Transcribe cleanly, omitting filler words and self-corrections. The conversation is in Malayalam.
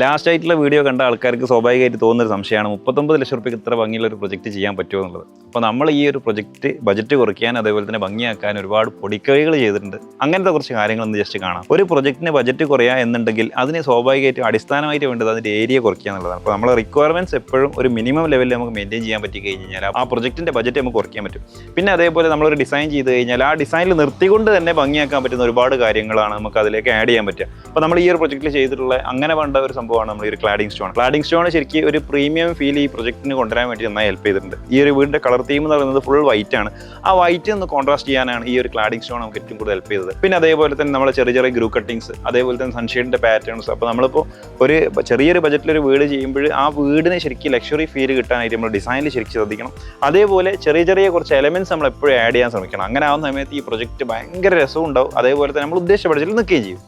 ലാസ്റ്റ് ആയിട്ടുള്ള വീഡിയോ കണ്ട ആൾക്കാർക്ക് സ്വാഭാവികമായിട്ട് തോന്നുന്നൊരു സംശയമാണ് 39 ലക്ഷം റുപ്യക്ക് ഇത്ര ഭംഗിയുള്ള ഒരു പ്രൊജക്റ്റ് ചെയ്യാൻ പറ്റുമോ എന്നുള്ളത്. അപ്പോൾ നമ്മൾ ഈ ഒരു പ്രൊജക്റ്റ് ബജറ്റ് കുറയ്ക്കാൻ അതേപോലെ തന്നെ ഭംഗിയാക്കാൻ ഒരുപാട് പൊടിക്കൈകൾ ചെയ്തിട്ടുണ്ട്. അങ്ങനത്തെ കുറച്ച് കാര്യങ്ങളൊന്ന് ജസ്റ്റ് കാണാം. ഒരു പ്രൊജക്റ്റിന് ബജറ്റ് കുറയുക എന്നുണ്ടെങ്കിൽ അതിന് സ്വാഭാവികമായിട്ടും അടിസ്ഥാനമായിട്ട് വേണ്ടത് അതിൻ്റെ ഏരിയ കുറയ്ക്കുക എന്നുള്ളതാണ്. അപ്പോൾ നമ്മളെ റിക്വയർമെൻറ്റ്സ് എപ്പോഴും ഒരു മിനിമം ലെവലിൽ നമുക്ക് മെയിൻറ്റെയിൻ ചെയ്യാൻ പറ്റി കഴിഞ്ഞാൽ ആ പ്രൊജക്റ്റിൻ്റെ ബജറ്റ് നമുക്ക് കുറയ്ക്കാൻ പറ്റും. പിന്നെ അതേപോലെ നമ്മളൊരു ഡിസൈൻ ചെയ്ത് കഴിഞ്ഞാൽ ആ ഡിസൈനിൽ നിർത്തിക്കൊണ്ട് തന്നെ ഭംഗിയാക്കാൻ പറ്റുന്ന ഒരുപാട് കാര്യങ്ങളാണ് നമുക്ക് അതിലേക്ക് ആഡ് ചെയ്യാൻ പറ്റുക. അപ്പോൾ നമ്മൾ ഈ ഒരു പ്രൊജക്റ്റിൽ ചെയ്തിട്ടുള്ള അങ്ങനെ വേണ്ട ഒരു സംഭവമാണ് നമ്മൾ ഈ ഒരു ക്ലാഡിംഗ് സ്റ്റോൺ. ക്ലാഡിംഗ് സ്റ്റോൺ ശരിക്കും ഒരു പ്രീമിയം ഫീൽ ഈ പ്രൊജക്റ്റിന് കൊണ്ടുവരാൻ വേണ്ടി നന്നായി ഹെൽപ്പ് ചെയ്തിട്ടുണ്ട്. ഈ ഒരു വീടിൻ്റെ കളർ തീം എന്ന് പറയുന്നത് ഫുൾ വൈറ്റ് ആണ്. ആ വൈറ്റ് ഒന്ന് കോൺട്രാസ്റ്റ് ചെയ്യാനാണ് ഈ ഒരു ക്ലാഡിംഗ് സ്റ്റോൺ നമുക്ക് ഏറ്റവും കൂടുതൽ ഹെൽപ്പ് ചെയ്തത്. പിന്നെ അതേപോലെ തന്നെ നമ്മൾ ചെറിയ ചെറിയ ഗ്രൂ കട്ടിങ്സ്, അതേപോലെ തന്നെ സൺഷെയ്ഡിൻ്റെ പാറ്റേൺസ്. അപ്പോൾ നമ്മളിപ്പോൾ ഒരു ചെറിയൊരു ബജറ്റിലൊരു വീട് ചെയ്യുമ്പോൾ ആ വീടിന് ശരിക്കും ലക്ഷറി ഫീൽ കിട്ടാനായിട്ട് നമ്മൾ ഡിസൈനിൽ ശരിക്കും ശ്രദ്ധിക്കണം. അതേപോലെ ചെറിയ ചെറിയ കുറച്ച് എലമെൻറ്റ്സ് നമ്മൾ എപ്പോഴും ആഡ് ചെയ്യാൻ ശ്രമിക്കണം. അങ്ങനെ ആവുന്ന സമയത്ത് ഈ പ്രൊജക്റ്റ് ഭയങ്കര രസവും ഉണ്ടാവും, അതേപോലെ തന്നെ നമ്മൾ ഉദ്ദേശിച്ച ബഡ്ജറ്റിൽ നിൽക്കുകയും ചെയ്യും.